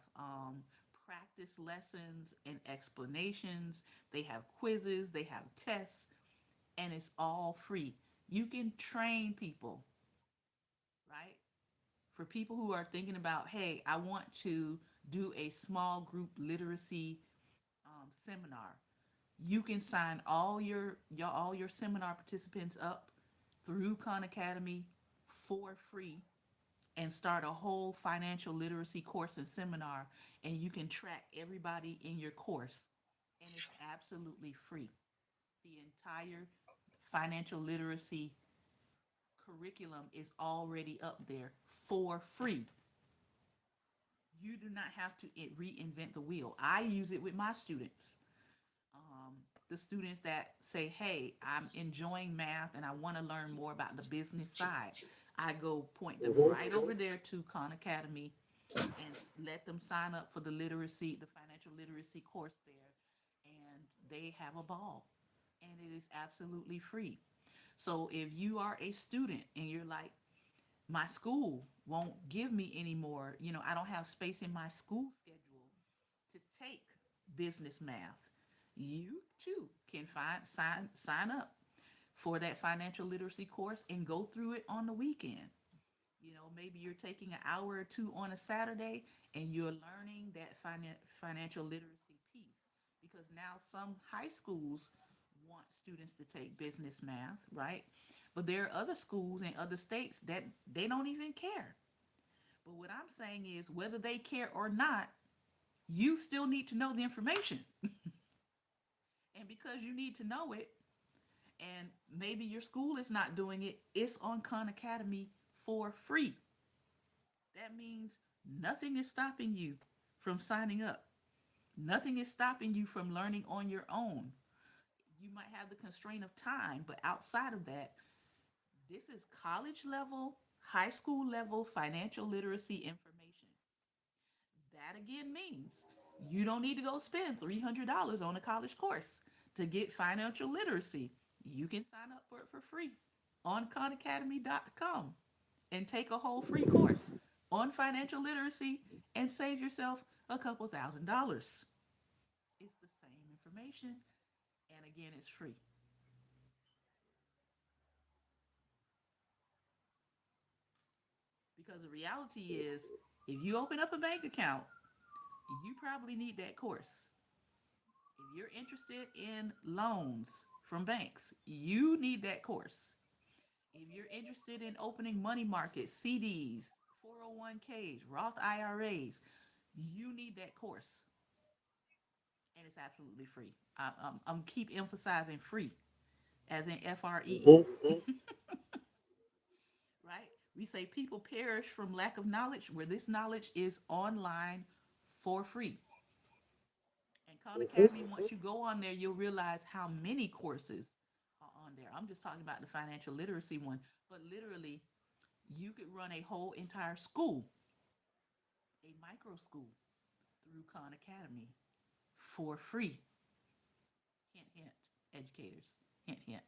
practice lessons and explanations, they have quizzes, they have tests, and it's all free. You can train people, right? For people who are thinking about, hey, I want to do a small group literacy seminar. You can sign all your seminar participants up through Khan Academy for free and start a whole financial literacy course and seminar, and you can track everybody in your course, and it's absolutely free. The entire financial literacy curriculum is already up there for free. You do not have to reinvent the wheel. I use it with my students. um, the students that say, hey, I'm enjoying math and I want to learn more about the business side, I go point them Hmm. right over there to Khan Academy and let them sign up for the financial literacy course there, and they have a ball. And it is absolutely free. So if you are a student and you're like, my school won't give me any more, I don't have space in my school schedule to take business math, you too can sign up for that financial literacy course and go through it on the weekend. Maybe you're taking an hour or two on a Saturday and you're learning that financial literacy piece, because now some high schools want students to take business math, right? But there are other schools in other states that they don't even care. But what I'm saying is, whether they care or not, you still need to know the information. And because you need to know it, and maybe your school is not doing it, it's on Khan Academy for free. That means nothing is stopping you from signing up. Nothing is stopping you from learning on your own. You might have the constraint of time, but outside of that, this is college level, high school level financial literacy information. That again means you don't need to go spend $300 on a college course to get financial literacy. You can sign up for it for free on khanacademy.com and take a whole free course on financial literacy and save yourself a couple $1,000s. It's the same information, and again, it's free. Because the reality is, if you open up a bank account, you probably need that course. If you're interested in loans from banks, you need that course. If you're interested in opening money markets, CDs, 401ks, Roth IRAs, you need that course. And it's absolutely free. I'm keep emphasizing free, as in FREE, Mm-hmm. right? We say people perish from lack of knowledge, where this knowledge is online for free. And Khan Academy, Mm-hmm. once you go on there, you'll realize how many courses are on there. I'm just talking about the financial literacy one, but literally, you could run a whole entire school, a micro school, through Khan Academy for free. Hint, hint, educators. Hint, hint.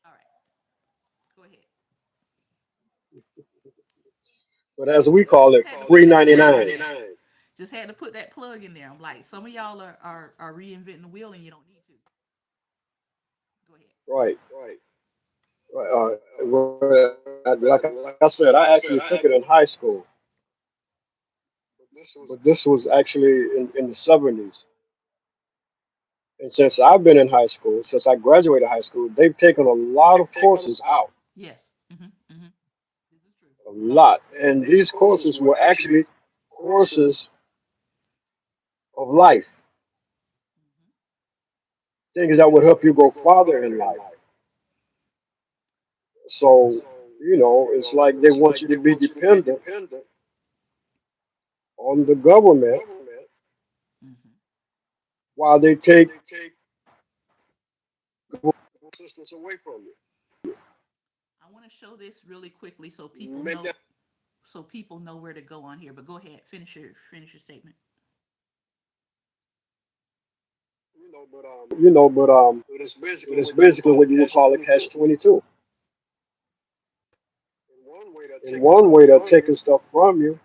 All right, go ahead. But as we call Just it, had to put free that ninety plug in nine. there. Just had to put that plug in there. I'm like, some of y'all are reinventing the wheel and you don't need to. Go ahead. Right. Like I said, I actually took it in high school, but this was actually in the 70s. And since I've been in high school, since I graduated high school, they've taken a lot of courses out, Yes. This is true. a lot. And these courses were actually courses of life, Mm-hmm. things that would help you go farther in life. So, it's like they want you to be dependent on the government Mm-hmm. while they take assistance away from you. I want to show this really quickly so people know where to go on here. But go ahead, finish your statement. But but it's basically what you would call a catch 22. In one way, they're taking stuff from you,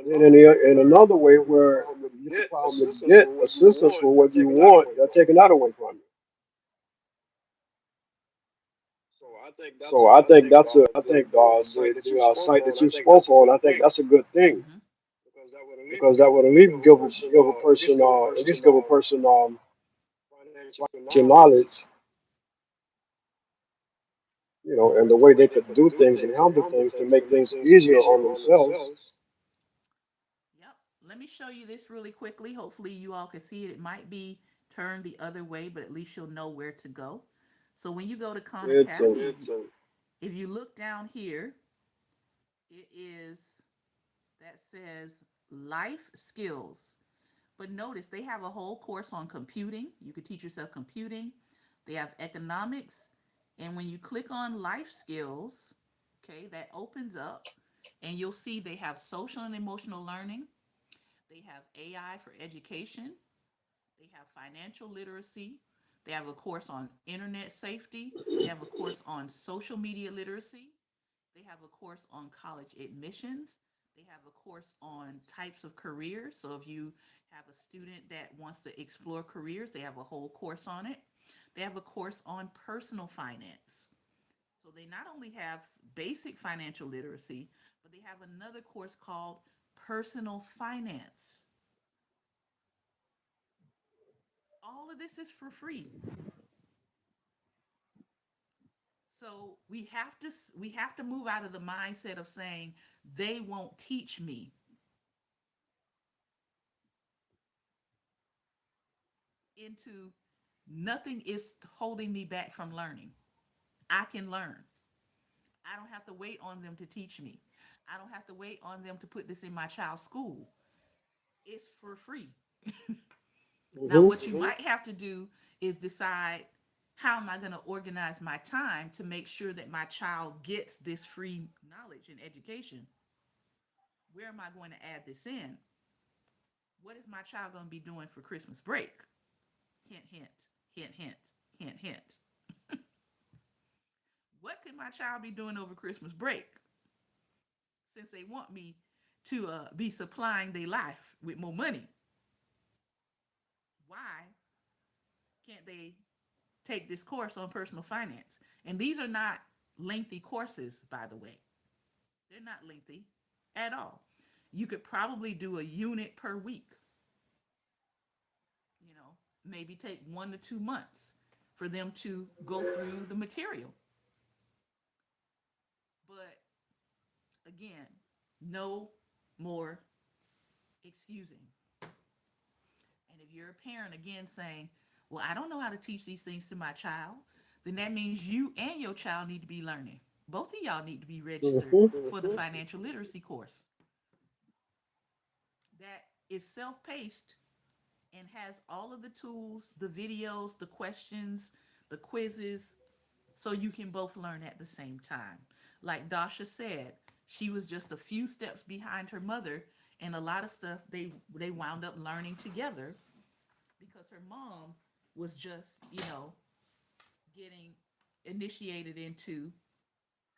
then in another way, where you could probably get assistance for what you want, they're taking that away from you. So I think I think the site that you spoke on, I think that's a good thing Mm-hmm. because that would at least give a person at least give a person financial knowledge, and the way they could do things and handle things to make things easier on themselves. Yep. Let me show you this really quickly. Hopefully, you all can see it. It might be turned the other way, but at least you'll know where to go. So when you go to Khan It's a Academy, if you look down here, it is that says life skills. But notice they have a whole course on computing. You could teach yourself computing. They have economics. And when you click on life skills, okay, that opens up and you'll see they have social and emotional learning. They have AI for education. They have financial literacy. They have a course on internet safety. They have a course on social media literacy. They have a course on college admissions. They have a course on types of careers. So if you have a student that wants to explore careers, they have a whole course on it. They have a course on personal finance. So they not only have basic financial literacy, but they have another course called personal finance. All of this is for free. So we have to move out of the mindset of saying they won't teach me into nothing is holding me back from learning. I can learn. I don't have to wait on them to teach me. I don't have to wait on them to put this in my child's school. It's for free. Now, hmm what you might have to do is decide how am I going to organize my time to make sure that my child gets this free knowledge and education? Where am I going to add this in? What is my child going to be doing for Christmas break? Hint, hint, hint, hint, hint, hint. What could my child be doing over Christmas break since they want me to be supplying their life with more money? Why can't they take this course on personal finance? And these are not lengthy courses, by the way. They're not lengthy at all. You could probably do a unit per week, you know, maybe take 1 to 2 months for them to go through the material. But again, no more excusing. And if you're a parent again saying, well, I don't know how to teach these things to my child, then that means you and your child need to be learning. Both of y'all need to be registered for the financial literacy course that is self paced and has all of the tools, the videos, the questions, the quizzes, so you can both learn at the same time. Like Dasha said, she was just a few steps behind her mother, and a lot of stuff they wound up learning together because her mom was just, getting initiated into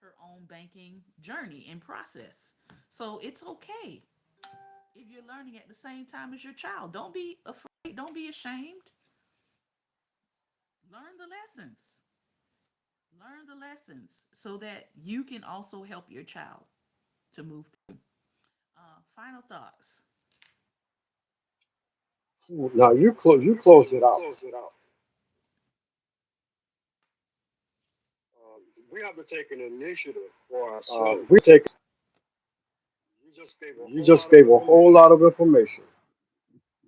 her own banking journey and process. So it's okay if you're learning at the same time as your child. Don't be afraid, don't be ashamed. Learn the lessons. Learn the lessons so that you can also help your child to move through. Final thoughts. Now you close it out. We have to take an initiative for ourselves. We take. You just gave a whole lot of information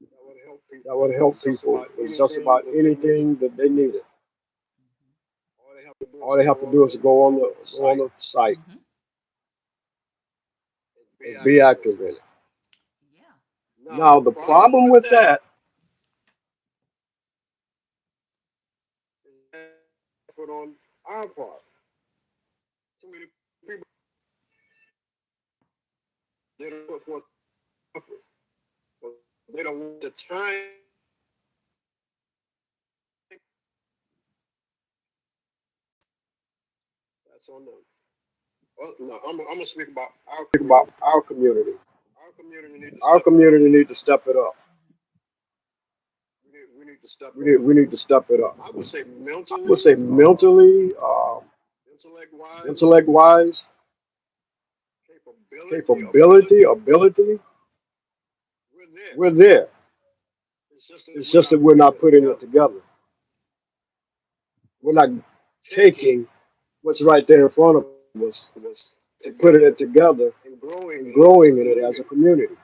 that would help people. That would help people with just about anything that they needed. All they have to do is go on the site Mm-hmm. and be active in it. Yeah. Now the problem with that is that put on our part. Too many people they don't put forth effort. They don't want the time. That's on them. No, I'm gonna speak about our community. Our community need to Our step it up. community need to step it up. Mm-hmm. We need to step it up. We need to step it up. I would say I would say mentally, mentally, intellect wise, intellect wise, capability, capability, ability. ability. We're there. We're there. It's It's just just that that we're we're not not putting putting it it together. together. We're not Taking taking what's what's right right there in there in front front of us of us and putting it together together and growing and in it as a growing in it as a community. community.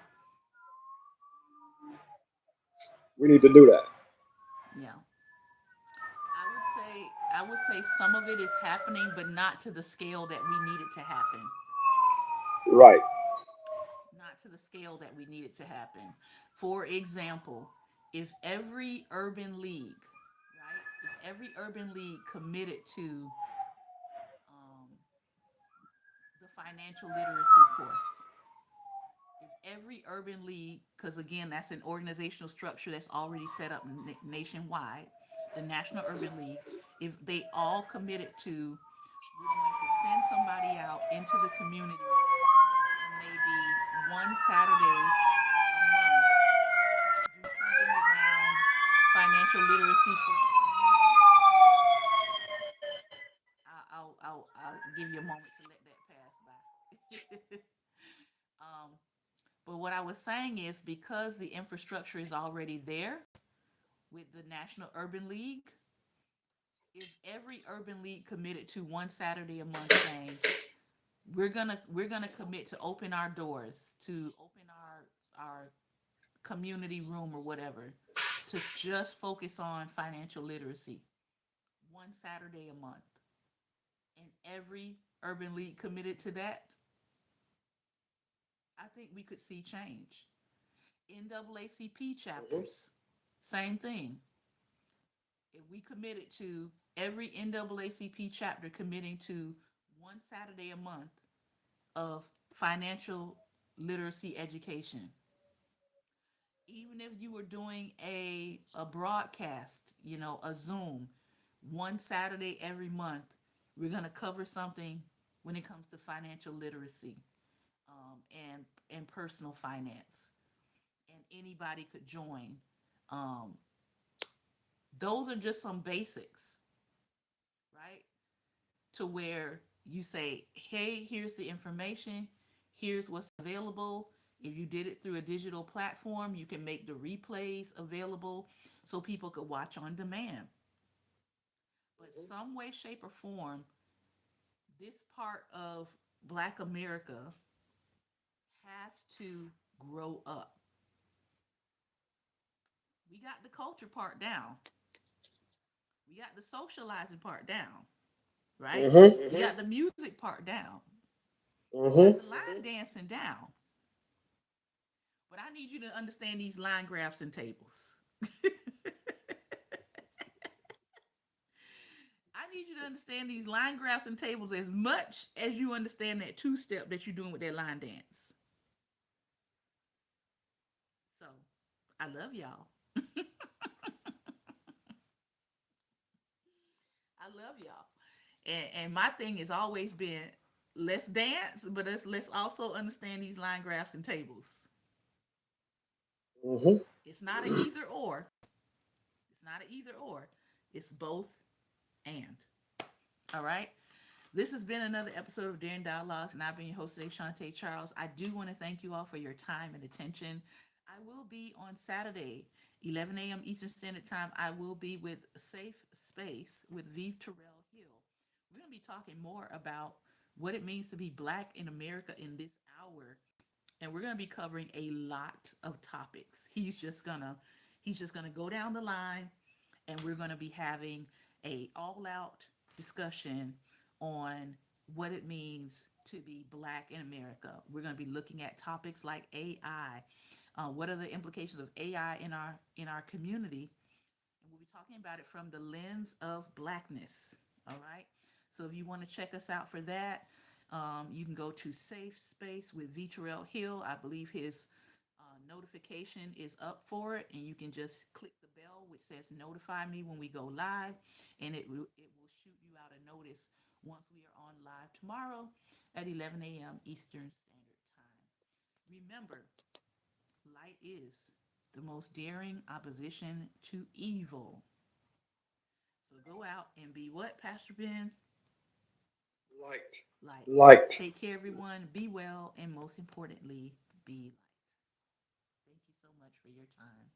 We need to do that. Yeah. I would say some of it is happening, but not to the scale that we need it to happen. Right. Not to the scale that we need it to happen. For example, if every urban league, right? If every urban league committed to um, the financial literacy course, if every urban league, because again, that's an organizational structure that's already set up nationwide, the National Urban League, if they all committed to, we're going to send somebody out into the community and maybe one Saturday a month do something around financial literacy for the community. I'll give you a moment to let that pass by. um, but what I was saying is because the infrastructure is already there with the National Urban League, if every urban league committed to one Saturday a month saying we're gonna commit to open our doors, to open our community room or whatever, to just focus on financial literacy one Saturday a month, and every urban league committed to that, I think we could see change. NAACP Mm-hmm. chapters, same thing. If we committed to every NAACP chapter committing to one Saturday a month of financial literacy education. Even if you were doing a broadcast, a Zoom, one Saturday every month, we're going to cover something when it comes to financial literacy, and personal finance. And anybody could join. Um, those are just some basics, right? To where you say, hey, here's the information, here's what's available. If you did it through a digital platform, you can make the replays available so people could watch on demand. But Mm-hmm. some way, shape, or form, this part of Black America has to grow up. We got the culture part down. We got the socializing part down, right? Mm-hmm. We got the music part down. We got Mm-hmm. the line dancing down. But I need you to understand these line graphs and tables. I need you to understand these line graphs and tables as much as you understand that two step that you're doing with that line dance. So I love y'all. I love y'all. And my thing has always been, let's dance, but let's also understand these line graphs and tables. Mm-hmm. It's not an either or. It's not an either or. It's both and. All right. This has been another episode of Daring Dialogues, and I've been your host today, Shante Charles. I do want to thank you all for your time and attention. I will be on Saturday, 11 a.m. Eastern Standard Time. I will be with Safe Space with V. Terrell Hill. We're going to be talking more about what it means to be Black in America in this hour, and we're going to be covering a lot of topics. He's just gonna go down the line, and we're going to be having a all out discussion on what it means to be Black in America. We're going to be looking at topics like AI. What are the implications of AI in our community? And we'll be talking about it from the lens of Blackness. All right. So if you want to check us out for that, you can go to Safe Space with V. Terrell Hill. I believe his notification is up for it, and you can just click the bell which says notify me when we go live, and it will shoot you out a notice once we are on live tomorrow at 11 a.m. Eastern Standard Time. Remember, light is the most daring opposition to evil. So go out and be what, Pastor Ben? Light. Light. Light. Take care, everyone. Be well, and most importantly, be light. Thank you so much for your time.